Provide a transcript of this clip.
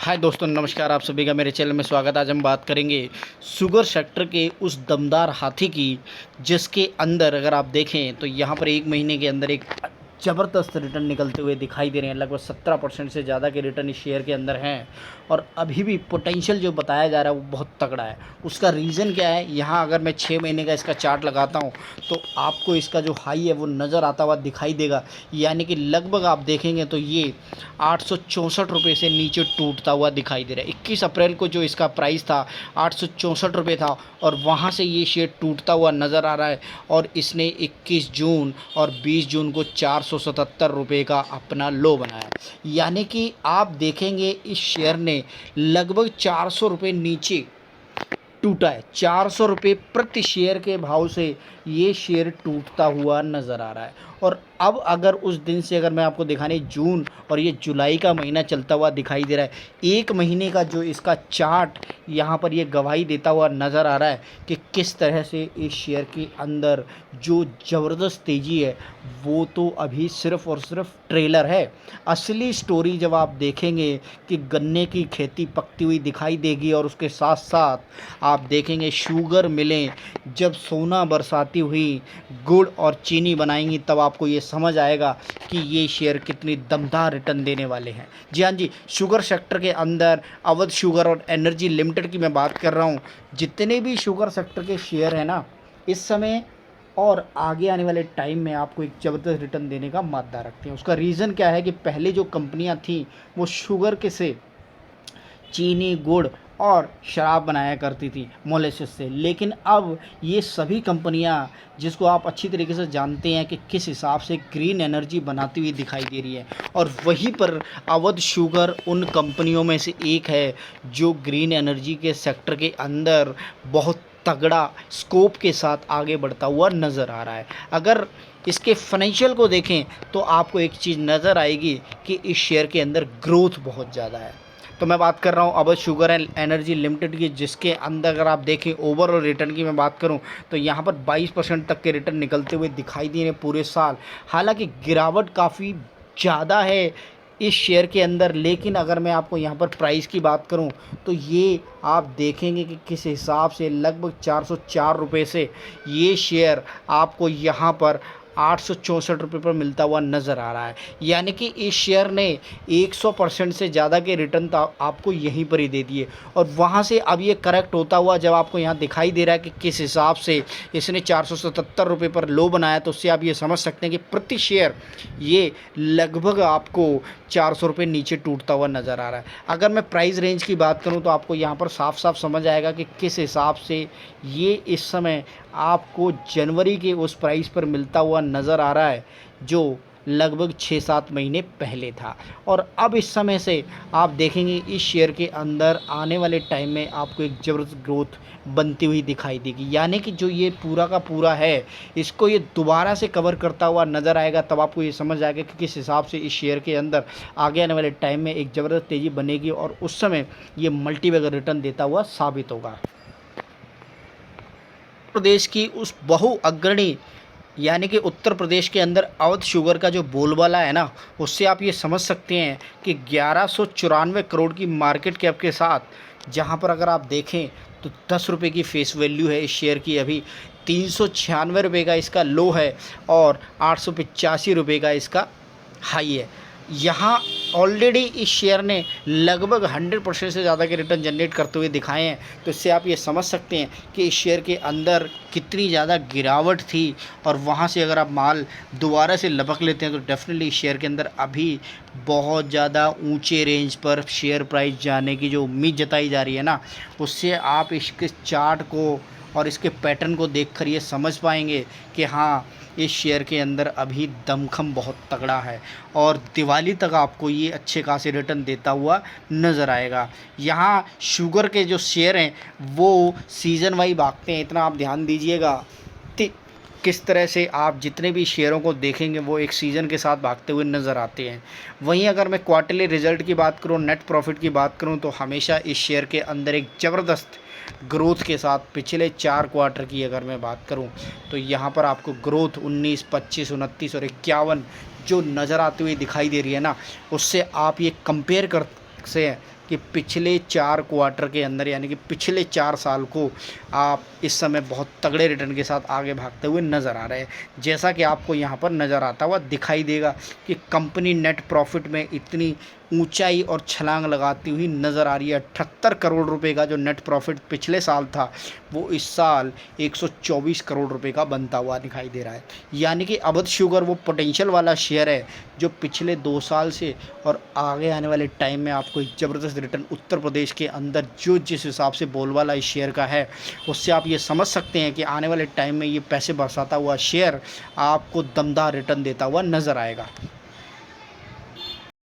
हाय दोस्तों, नमस्कार। आप सभी का मेरे चैनल में स्वागत है। आज हम बात करेंगे शुगर सेक्टर के उस दमदार हाथी की, जिसके अंदर अगर आप देखें तो यहाँ पर एक महीने के अंदर एक ज़बरदस्त रिटर्न निकलते हुए दिखाई दे रहे हैं। लगभग 17% से ज़्यादा के रिटर्न इस शेयर के अंदर हैं और अभी भी पोटेंशियल जो बताया जा रहा है वो बहुत तगड़ा है। उसका रीज़न क्या है, यहाँ अगर मैं 6 महीने का इसका चार्ट लगाता हूँ तो आपको इसका जो हाई है वो नज़र आता हुआ दिखाई देगा। यानी कि लगभग आप देखेंगे तो ये 864 रुपये से नीचे टूटता हुआ दिखाई दे रहा है। 21 अप्रैल को जो इसका प्राइस था 864 रुपये था और वहाँ से ये शेयर टूटता हुआ नज़र आ रहा है और इसने 21 जून और 20 जून को 477 रुपये का अपना लो बनाया। यानी कि आप देखेंगे इस शेयर ने लगभग 400 रुपये नीचे टूटा है। 400 रुपये प्रति शेयर के भाव से ये शेयर टूटता हुआ नज़र आ रहा है। और अब अगर उस दिन से अगर मैं आपको दिखाने, जून और ये जुलाई का महीना चलता हुआ दिखाई दे रहा है। एक महीने का जो इसका चार्ट यहाँ पर ये गवाही देता हुआ नज़र आ रहा है कि किस तरह से इस शेयर के अंदर जो ज़बरदस्त तेज़ी है वो तो अभी सिर्फ़ और सिर्फ ट्रेलर है। असली स्टोरी जब आप देखेंगे कि गन्ने की खेती पकती हुई दिखाई देगी और उसके साथ साथ आप देखेंगे शुगर मिलें जब सोना बरसाती हुई गुड़ और चीनी बनाएंगी, तब आपको ये समझ आएगा कि ये शेयर कितनी दमदार रिटर्न देने वाले हैं। जी हाँ जी, शुगर सेक्टर के अंदर अवध शुगर और एनर्जी लिमिटेड की मैं बात कर रहा हूँ। जितने भी शुगर सेक्टर के शेयर हैं ना, इस समय और आगे आने वाले टाइम में आपको एक ज़बरदस्त रिटर्न देने का मादा रखते हैं। उसका रीज़न क्या है कि पहले जो कंपनियां थीं वो शुगर के से चीनी, गुड़ और शराब बनाया करती थी मोलेसिस से, लेकिन अब ये सभी कंपनियां, जिसको आप अच्छी तरीके से जानते हैं कि किस हिसाब से ग्रीन एनर्जी बनाती हुई दिखाई दे रही है, और वहीं पर अवध शुगर उन कंपनियों में से एक है जो ग्रीन एनर्जी के सेक्टर के अंदर बहुत तगड़ा स्कोप के साथ आगे बढ़ता हुआ नज़र आ रहा है। अगर इसके फाइनेंशियल को देखें तो आपको एक चीज़ नज़र आएगी कि इस शेयर के अंदर ग्रोथ बहुत ज़्यादा है। तो मैं बात कर रहा हूँ Awadh sugar and energy limited की, जिसके अंदर अगर आप देखें ओवरऑल रिटर्न की मैं बात करूँ तो यहाँ पर 22% तक के रिटर्न निकलते हुए दिखाई दे रहे हैं पूरे साल। हालांकि गिरावट काफ़ी ज़्यादा है इस शेयर के अंदर, लेकिन अगर मैं आपको यहाँ पर प्राइस की बात करूँ तो ये आप देखेंगे कि किस हिसाब से लगभग 404 रुपये से ये शेयर आपको यहाँ पर 864 रुपये पर मिलता हुआ नज़र आ रहा है। यानी कि इस शेयर ने 100% से ज़्यादा के रिटर्न तो आपको यहीं पर ही दे दिए और वहाँ से अब ये करेक्ट होता हुआ जब आपको यहाँ दिखाई दे रहा है कि किस हिसाब से इसने 477 रुपये पर लो बनाया, तो उससे आप ये समझ सकते हैं कि प्रति शेयर ये लगभग आपको 400 रुपये नीचे टूटता हुआ नज़र आ रहा है। अगर मैं प्राइस रेंज की बात करूँ तो आपको यहाँ पर साफ साफ समझ आएगा कि किस हिसाब से ये इस समय आपको जनवरी के उस प्राइस पर मिलता हुआ नज़र आ रहा है जो लगभग 6-7 महीने पहले था। और अब इस समय से आप देखेंगे इस शेयर के अंदर आने वाले टाइम में आपको एक ज़बरदस्त ग्रोथ बनती हुई दिखाई देगी। यानी कि जो ये पूरा का पूरा है, इसको ये दोबारा से कवर करता हुआ नज़र आएगा, तब आपको ये समझ आएगा कि किस हिसाब से इस शेयर के अंदर आगे आने वाले टाइम में एक ज़बरदस्त तेज़ी बनेगी और उस समय ये मल्टीबैगर रिटर्न देता हुआ साबित होगा। प्रदेश की उस बहुअग्रणी यानी कि उत्तर प्रदेश के अंदर अवध शुगर का जो बोलबाला है ना, उससे आप ये समझ सकते हैं कि 1194 करोड़ की मार्केट कैप के साथ, जहां पर अगर आप देखें तो 10 रुपये की फेस वैल्यू है इस शेयर की, अभी 396 रुपये का इसका लो है और 885 रुपये का इसका हाई है। यहाँ ऑलरेडी इस शेयर ने लगभग 100% से ज़्यादा के रिटर्न जनरेट करते हुए दिखाए हैं। तो इससे आप ये समझ सकते हैं कि इस शेयर के अंदर कितनी ज़्यादा गिरावट थी और वहाँ से अगर आप माल दोबारा से लपक लेते हैं तो डेफिनेटली इस शेयर के अंदर अभी बहुत ज़्यादा ऊंचे रेंज पर शेयर प्राइस जाने की जो उम्मीद जताई जा रही है ना, उससे आप इसके चार्ट को और इसके पैटर्न को देखकर ये समझ पाएंगे कि हाँ, इस शेयर के अंदर अभी दमखम बहुत तगड़ा है और दिवाली तक आपको ये अच्छे खासे रिटर्न देता हुआ नज़र आएगा। यहाँ शुगर के जो शेयर हैं वो सीज़न वाइज भागते हैं, इतना आप ध्यान दीजिएगा किस तरह से आप जितने भी शेयरों को देखेंगे वो एक सीज़न के साथ भागते हुए नज़र आते हैं। वहीं अगर मैं क्वार्टरली रिज़ल्ट की बात करूँ, नेट प्रॉफिट की बात करूँ, तो हमेशा इस शेयर के अंदर एक ज़बरदस्त ग्रोथ के साथ पिछले 4 क्वार्टर की अगर मैं बात करूं तो यहाँ पर आपको ग्रोथ 19, 25, 29 और 51 जो नज़र आती हुई दिखाई दे रही है ना, उससे आप ये कंपेयर कर से कि पिछले 4 क्वार्टर के अंदर यानी कि पिछले 4 साल को आप इस समय बहुत तगड़े रिटर्न के साथ आगे भागते हुए नज़र आ रहे हैं। जैसा कि आपको यहाँ पर नज़र आता हुआ दिखाई देगा कि कंपनी नेट प्रॉफिट में इतनी ऊंचाई और छलांग लगाती हुई नज़र आ रही है। 78 करोड़ रुपए का जो नेट प्रॉफिट पिछले साल था वो इस साल 124 करोड़ रुपए का बनता हुआ दिखाई दे रहा है। यानी कि अवध शुगर वो पोटेंशियल वाला शेयर है जो पिछले 2 साल से और आगे आने वाले टाइम में आपको एक ज़बरदस्त रिटर्न उत्तर प्रदेश के अंदर जो जिस हिसाब से बोलबाला इस शेयर का है उससे आप ये समझ सकते हैं कि आने वाले टाइम में ये पैसे बरसाता हुआ शेयर आपको दमदार रिटर्न देता हुआ नज़र आएगा।